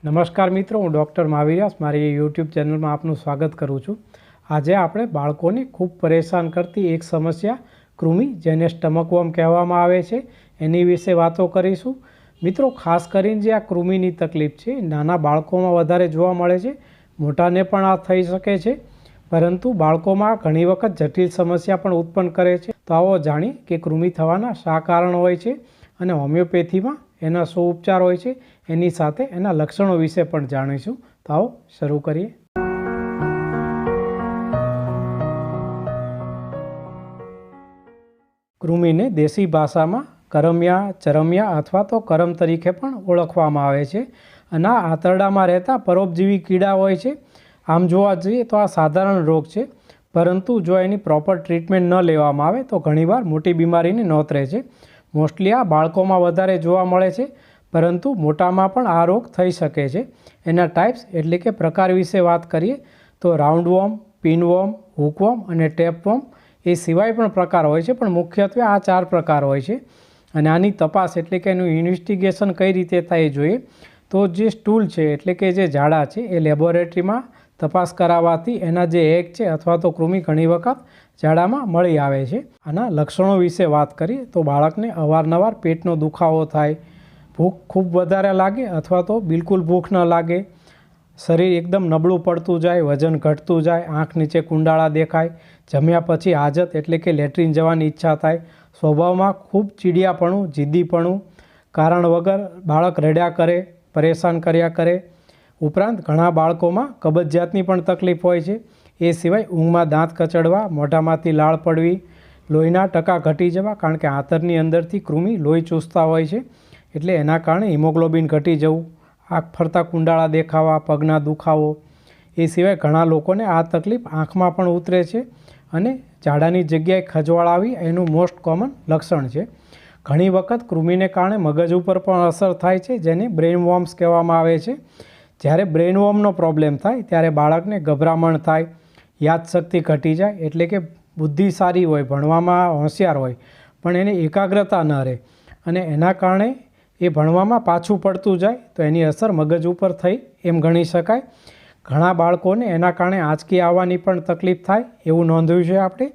નમસ્કાર મિત્રો, હું ડૉક્ટર મહાવીરાસ મારી યુટ્યુબ ચેનલમાં આપનું સ્વાગત કરું છું। આજે આપણે બાળકોને ખૂબ પરેશાન કરતી એક સમસ્યા કૃમિ, જેને સ્ટમક વર્મ કહેવામાં આવે છે, એની વિશે વાતો કરીશું। મિત્રો, ખાસ કરીને જે આ કૃમિની તકલીફ છે નાના બાળકોમાં વધારે જોવા મળે છે, મોટાને પણ આ થઈ શકે છે, પરંતુ બાળકોમાં ઘણી વખત જટિલ સમસ્યા પણ ઉત્પન્ન કરે છે। તો આવો જાણીએ કે કૃમિ થવાના શા કારણ હોય છે અને હોમિયોપેથીમાં એના શું ઉપચાર હોય છે, એની સાથે એના લક્ષણો વિશે પણ જાણીશું। તો આવો શરૂ કરીએ। કૃમિને દેશી ભાષામાં કરમિયા, ચરમિયા અથવા તો કરમ તરીકે પણ ઓળખવામાં આવે છે અને આ આંતરડામાં રહેતા પરોપજીવી કીડા હોય છે। આમ જોવા જઈએ તો આ સાધારણ રોગ છે, પરંતુ જો એની પ્રોપર ટ્રીટમેન્ટ ન લેવામાં આવે તો ઘણીવાર મોટી બીમારીની નોંધ રહે છે। મોસ્ટલી આ બાળકોમાં વધારે જોવા મળે છે, પરંતુ મોટામાં પણ આ રોગ થઈ શકે છે। એના ટાઈપ્સ એટલે કે પ્રકાર વિશે વાત કરીએ તો રાઉન્ડ વર્મ, પિનવર્મ, હુકવર્મ અને ટેપવર્મ એ સિવાય પણ પ્રકાર હોય છે, પણ મુખ્યત્વે આ 4 પ્રકાર હોય છે। અને આની તપાસ એટલે કે એનું ઇન્વેસ્ટિગેશન કઈ રીતે થાય જોઈએ તો જે સ્ટૂલ છે એટલે કે જે ઝાડા છે એ લેબોરેટરીમાં તપાસ કરાવવાથી એના જે એગ છે અથવા તો કૃમિ ઘણી વખત ઝાડામાં મળી આવે છે। આના લક્ષણો વિશે વાત કરીએ તો બાળકને અવારનવાર પેટનો દુખાવો થાય, ભૂખ ખૂબ વધારે લાગે અથવા તો બિલકુલ ભૂખ ન લાગે, શરીર એકદમ નબળું પડતું જાય, વજન ઘટતું જાય, આંખ નીચે કુંડાળા દેખાય, જમ્યા પછી હાજત એટલે કે લેટ્રિન જવાની ઈચ્છા થાય, સ્વભાવમાં ખૂબ ચીડિયાપણું, જિદ્દીપણું, કારણ વગર બાળક રડ્યા કરે, પરેશાન કર્યા કરે। ઉપરાંત ઘણા બાળકોમાં કબજિયાતની પણ તકલીફ હોય છે। એ સિવાય ઊંઘમાં દાંત કચડવા, મોઢામાંથી લાળ પડવી, લોહીના ટકા ઘટી જવા, કારણ કે આંતરની અંદરથી કૃમિ લોહી ચૂસતા હોય છે, એટલે એના કારણે હિમોગ્લોબિન ઘટી જવું, આંખ ફરતા કુંડાળા દેખાવા, પગના દુખાવો। એ સિવાય ઘણા લોકોને આ તકલીફ આંખમાં પણ ઉતરે છે અને ઝાડાની જગ્યાએ ખજવાળ આવી એનું મોસ્ટ કોમન લક્ષણ છે। ઘણી વખત કૃમિને કારણે મગજ ઉપર પણ અસર થાય છે, જેને બ્રેઇન વોર્મ્સ કહેવામાં આવે છે। જ્યારે બ્રેઇન વોર્મનો પ્રોબ્લેમ થાય ત્યારે બાળકને ગભરામણ થાય, યાદશક્તિ ઘટી જાય, એટલે કે બુદ્ધિ સારી હોય, ભણવામાં હોશિયાર હોય, પણ એને એકાગ્રતા ન રહે અને એના કારણે એ ભણવામાં પાછું પડતું જાય, તો એની અસર મગજ ઉપર થઈ એમ ગણી શકાય। ઘણા બાળકોને એના કારણે આંચકી આવવાની પણ તકલીફ થાય એવું નોંધ્યું છે આપણે।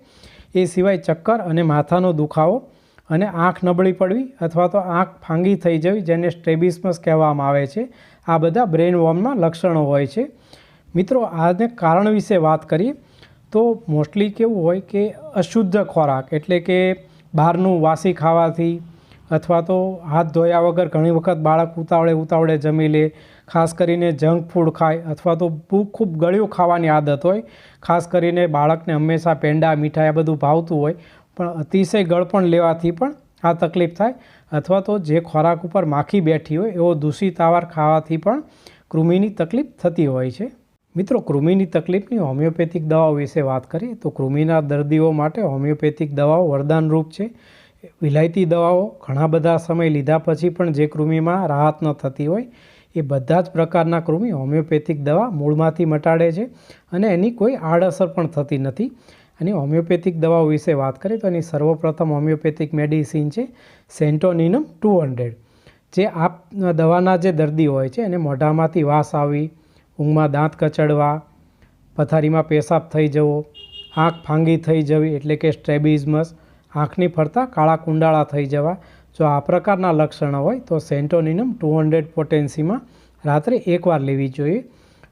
એ સિવાય ચક્કર અને માથાનો દુખાવો અને આંખ નબળી પડવી અથવા તો આંખ ફાંગી થઈ જવી, જેને સ્ટ્રેબિસ્મસ કહેવામાં આવે છે, આ બધા બ્રેઇન વોર્મના લક્ષણો હોય છે। મિત્રો, આને કારણ વિશે વાત કરીએ તો મોસ્ટલી કેવું હોય કે અશુદ્ધ ખોરાક એટલે કે બહારનું વાસી ખાવાથી અથવા તો હાથ ધોયા વગર ઘણી વખત બાળક ઉતાવળે જમી લે, ખાસ કરીને જંક ફૂડ ખાય અથવા તો ખૂબ ગળ્યું ખાવાની આદત હોય, ખાસ કરીને બાળકને હંમેશા પેંડા, મીઠાઈ આ બધું ભાવતું હોય, પણ અતિશય ગળપણ લેવાથી પણ આ તકલીફ થાય, અથવા તો જે ખોરાક ઉપર માખી બેઠી હોય એવો દૂષિત આહાર ખાવાથી પણ કૃમિની તકલીફ થતી હોય છે। મિત્રો, કૃમિની તકલીફની હોમિયોપેથિક દવાઓ વિશે વાત કરીએ તો કૃમિના દર્દીઓ માટે હોમિયોપેથિક દવાઓ વરદાનરૂપ છે। વિલાયતી દવાઓ ઘણા બધા સમય લીધા પછી પણ જે કૃમિમાં રાહત ન થતી હોય એ બધા જ પ્રકારના કૃમિ હોમિયોપેથિક દવા મૂળમાંથી મટાડે છે અને એની કોઈ આડઅસર પણ થતી નથી। અને હોમિયોપેથિક દવાઓ વિશે વાત કરીએ તો એની સર્વપ્રથમ હોમિયોપેથિક મેડિસિન છે સેન્ટોનિનમ 200, જે આ દવાના જે દર્દી હોય છે એને મોઢામાંથી વાસ આવવી, ઊંઘમાં દાંત કચડવા, પથારીમાં પેશાબ થઈ જવો, આંખ ફાંગી થઈ જવી એટલે કે સ્ટ્રેબિઝમસ, આંખની ફરતા કાળા કુંડાળા થઈ જવા, જો આ પ્રકારના લક્ષણો હોય તો સેન્ટોનિનમ 200 પોટેન્સીમાં રાત્રે 1 વાર લેવી જોઈએ।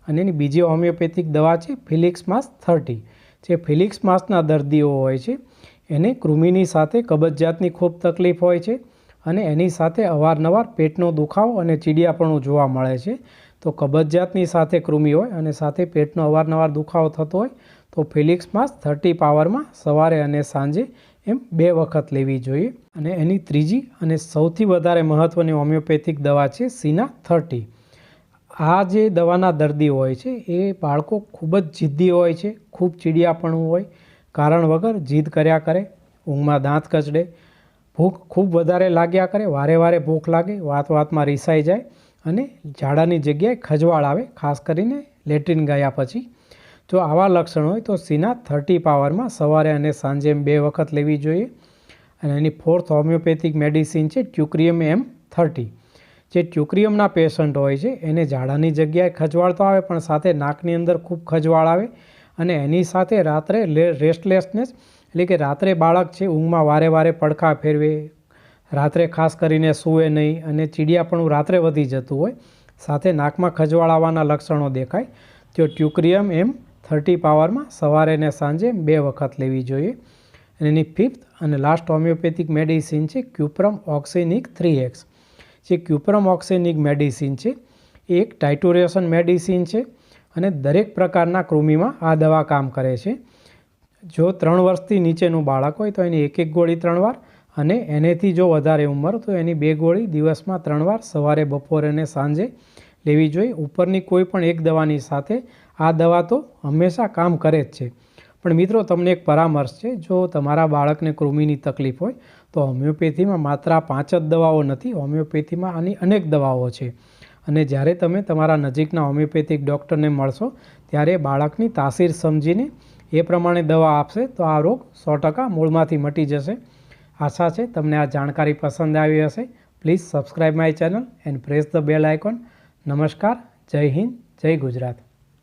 અને એની બીજી હોમિયોપેથિક દવા છે ફિલિક્સ માસ 30, જે ફિલિક્સ માસના દર્દીઓ હોય છે એને કૃમિની સાથે કબજિયાતની ખૂબ તકલીફ હોય છે અને એની સાથે અવારનવાર પેટનો દુખાવો અને ચીડિયાપણું જોવા મળે છે। તો કબજિયાતની સાથે કૃમિ હોય અને સાથે પેટનો અવારનવાર દુખાવો થતો હોય તો ફિલિક્સ માસ 30 પાવરમાં સવારે અને સાંજે એમ 2 વખત લેવી જોઈએ। અને એની ત્રીજી અને સૌથી વધારે મહત્ત્વની હોમિયોપેથિક દવા છે સીના 30। આ જે દવાના દર્દી હોય છે એ બાળકો ખૂબ જ જિદ્દી હોય છે, ખૂબ ચીડિયાપણું હોય, કારણ વગર જીદ કર્યા કરે, ઊંઘમાં દાંત કચડે, ભૂખ ખૂબ વધારે લાગ્યા કરે, વારે વારે ભૂખ લાગે, વાતમાં રિસાઈ જાય અને ઝાડાની જગ્યાએ ખજવાળ આવે, ખાસ કરીને લેટ્રિન ગયા પછી। જો આવા લક્ષણ હોય તો સીના 30 પાવરમાં સવારે અને સાંજે 2 વખત લેવી જોઈએ। અને એની 4th હોમિયોપેથિક મેડિસિન છે ટ્યુક્રિયમ M30, જે ટ્યુક્રિયમના પેશન્ટ હોય છે એને ઝાડાની જગ્યાએ ખજવાળ તો આવે, પણ સાથે નાકની અંદર ખૂબ ખજવાળ આવે અને એની સાથે રાત્રે રેસ્ટલેસનેસ, એટલે કે રાત્રે બાળક છે ઊંઘમાં વારે વારે પડખા ફેરવે, રાત્રે ખાસ કરીને સૂવે નહીં અને ચીડિયાપણું રાત્રે વધી જતું હોય, સાથે નાકમાં ખજવાળ આવવાના લક્ષણો દેખાય, તો ટ્યુક્રિયમ M30 પાવરમાં સવારે ને સાંજે 2 વખત લેવી જોઈએ. અને એની 5th અને લાસ્ટ હોમિયોપેથિક મેડિસિન છે ક્યુપ્રમ ઓક્સિનિક 3X. જે ક્યુપ્રમ ઓક્સિનિક મેડિસિન છે એ એક ટાઇટુરેશન મેડિસિન છે અને દરેક પ્રકારના કૃમિમાં આ દવા કામ કરે છે. જો 3 વર્ષથી નીચેનું બાળક હોય તો એની 1 ગોળી 3 વાર, અને એનેથી જો વધારે ઉંમર તો એની 2 ગોળી દિવસમાં 3 વાર સવારે, બપોરે અને સાંજે લેવી જોઈએ. ઉપરની કોઈ પણ એક દવાની સાથે આ દવા તો હંમેશા કામ કરે જ છે. પણ મિત્રો, તમને એક પરામર્શ છે, જો તમારા બાળકને કૃમિની તકલીફ હોય તો હોમિયોપેથીમાં માત્ર આ 5 જ દવાઓ નથી, હોમિયોપેથીમાં આની અનેક દવાઓ છે. અને જ્યારે તમે તમારા નજીકના હોમિયોપેથિક ડૉક્ટરને મળશો ત્યારે બાળકની તાસીર સમજીને એ પ્રમાણે દવા આપશે તો આ રોગ 100% મૂળમાંથી મટી જશે. આશા છે તમને આ જાણકારી પસંદ આવી હશે. Please subscribe my channel and press the bell icon. નમસ્કાર, જય હિન્દ, જય ગુજરાત.